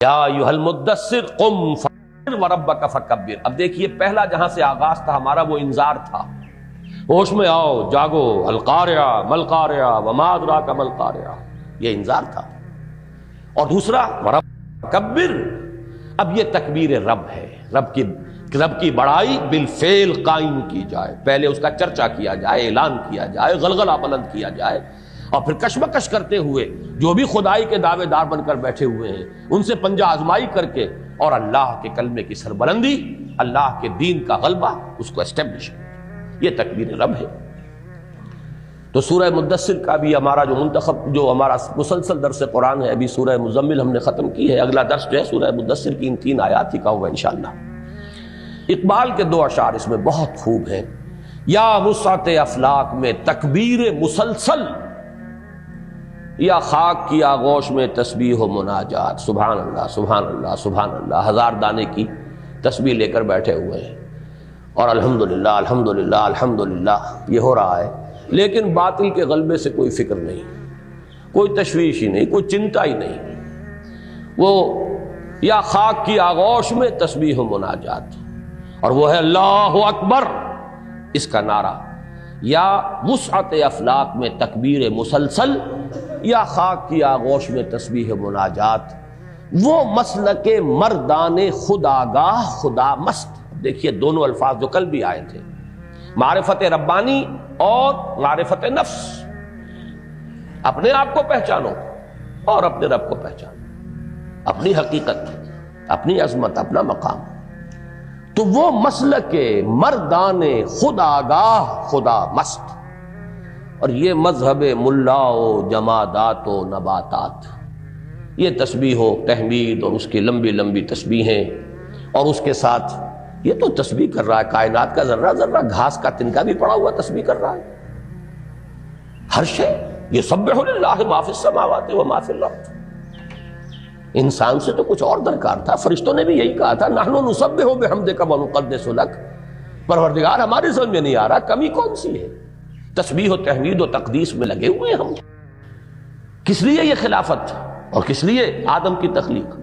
یا ایھا المدثر قم فانذر وربک فکبر۔ اب دیکھیے پہلا جہاں سے آغاز تھا ہمارا وہ انذار تھا، ہوش میں آؤ، جاگو، القارعہ ملقارعہ وما ادراک ملقارعہ، یہ انذار تھا۔ اور دوسرا وربک فکبر، اب یہ تکبیر رب ہے، رب کی بڑائی بالفعل قائم کی جائے، پہلے اس کا چرچا کیا جائے، اعلان کیا جائے، غلغلہ بلند کیا جائے، اور پھر کشمکش کرتے ہوئے جو بھی خدائی کے دعوے دار بن کر بیٹھے ہوئے ہیں ان سے پنجہ آزمائی کر کے، اور اللہ کے کلمے کی سربلندی، اللہ کے دین کا غلبہ، اس کو اسٹیبلش، یہ تکبیر رب ہے۔ تو سورہ مدثر کا بھی ہمارا جو ہمارا مسلسل درس قرآن ہے، ابھی سورہ مزمل ہم نے ختم کی ہے، اگلا درس جو ہے سورہ مدثر کی ان 3 آیات ہی کا ہوگا انشاءاللہ۔ اقبال کے 2 اشعار اس میں بہت خوب ہیں۔ یا وسعت افلاک میں تکبیر مسلسل، یا خاک کی آغوش میں تسبیح و مناجات، سبحان اللہ سبحان اللہ سبحان اللہ، 1000 دانے کی تسبیح لے کر بیٹھے ہوئے ہیں، اور الحمدللہ الحمدللہ الحمدللہ یہ ہو رہا ہے، لیکن باطل کے غلبے سے کوئی فکر نہیں، کوئی تشویش ہی نہیں، کوئی چنتا ہی نہیں۔ وہ یا خاک کی آغوش میں تسبیح و مناجات، اور وہ ہے اللہ اکبر، اس کا نعرہ، یا وسعت افلاک میں تکبیر مسلسل، یا خاک کی آغوش میں تسبیح مناجات، وہ مسلک مردان خداگاہ خدا مست۔ دیکھیے دونوں الفاظ جو کل بھی آئے تھے، معرفت ربانی اور معرفت نفس، اپنے آپ کو پہچانو اور اپنے رب کو پہچانو، اپنی حقیقت، اپنی عظمت، اپنا مقام، تو وہ مسلک مردان خداگاہ خدا مست۔ اور یہ مذہب ملا و جمادات و نباتات، یہ تسبیح و تحمید اور اس کی لمبی لمبی تسبیحیں، اور اس کے ساتھ یہ تو تسبیح کر رہا ہے کائنات کا ذرہ ذرہ، گھاس کا تنکا بھی پڑا ہوا تسبیح کر رہا ہے، ہر شے یسبح للہ ما فی السماوات و ما فی الارض۔ انسان سے تو کچھ اور درکار تھا، فرشتوں نے بھی یہی کہا تھا نحن نسبح بحمدک ونقدس لک، پروردگار ہمارے سمجھ میں نہیں آ رہا کمی کون سی ہے، تسبیح و تحمید و تقدیس میں لگے ہوئے ہم۔ کس لیے یہ خلافت اور کس لیے آدم کی تخلیق؟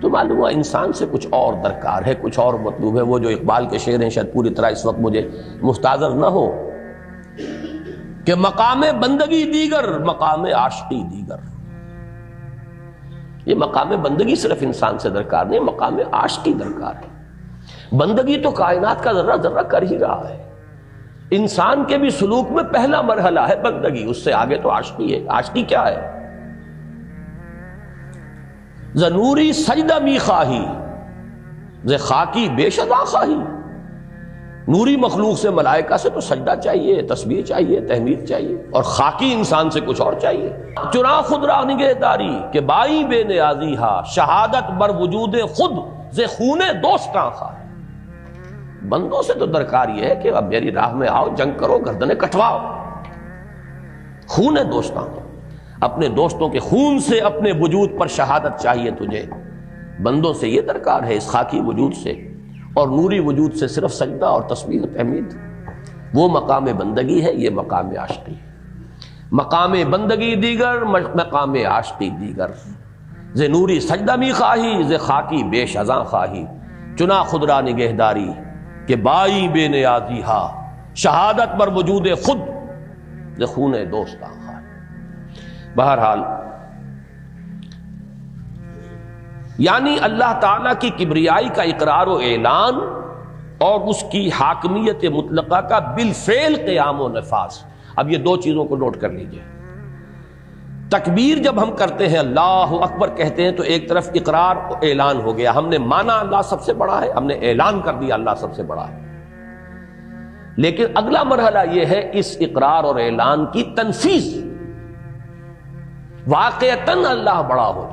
تو معلوم ہوا انسان سے کچھ اور درکار ہے، کچھ اور مطلوب ہے۔ وہ جو اقبال کے شعر ہیں شاید پوری طرح اس وقت مجھے مستحضر نہ ہو کہ مقام بندگی دیگر مقام عاشقی دیگر، یہ مقام بندگی صرف انسان سے درکار نہیں، مقام عاشقی درکار ہے۔ بندگی تو کائنات کا ذرہ ذرہ کر ہی رہا ہے، انسان کے بھی سلوک میں پہلا مرحلہ ہے بندگی، اس سے آگے تو عاشقی ہے۔ عاشقی کیا ہے؟ ز نوری سجدہ می خواہی، ز خاکی بے شدا خواہی۔ نوری مخلوق سے، ملائکہ سے تو سجدہ چاہیے، تسبیح چاہیے، تحمید چاہیے، اور خاکی انسان سے کچھ اور چاہیے۔ چنا خود را نگہداری کہ بائی بے نیازی ہا، شہادت بر وجود خود ز خون دوستاں خواہ۔ بندوں سے تو درکار یہ ہے کہ اب میری راہ میں آؤ، جنگ کرو، گردنیں کٹواؤ، خون دوستاں، اپنے دوستوں کے خون سے اپنے وجود پر شہادت چاہیے تجھے۔ بندوں سے یہ درکار ہے، اس خاکی وجود سے اور نوری وجود سے صرف سجدہ اور تسبیح و تحمید۔ وہ مقام بندگی ہے، یہ مقام عاشقی ہے۔ مقام بندگی دیگر مقام عاشقی دیگر، ز نوری سجدہ می خواہی، ز خاکی بے شزاں خواہی، چنا خود را نگہداری کہ بائی بے نیازی ہا، شہادت بر وجود خود ز خون دوستاں خواہی۔ بہرحال یعنی اللہ تعالیٰ کی کبریائی کا اقرار و اعلان اور اس کی حاکمیت مطلقہ کا بالفعل قیام و نفاذ۔ اب یہ 2 چیزوں کو نوٹ کر لیجئے۔ تکبیر جب ہم کرتے ہیں، اللہ اکبر کہتے ہیں، تو ایک طرف اقرار و اعلان ہو گیا، ہم نے مانا اللہ سب سے بڑا ہے، ہم نے اعلان کر دیا اللہ سب سے بڑا ہے۔ لیکن اگلا مرحلہ یہ ہے اس اقرار اور اعلان کی تنفیذ، واقعتاً اللہ بڑا ہو۔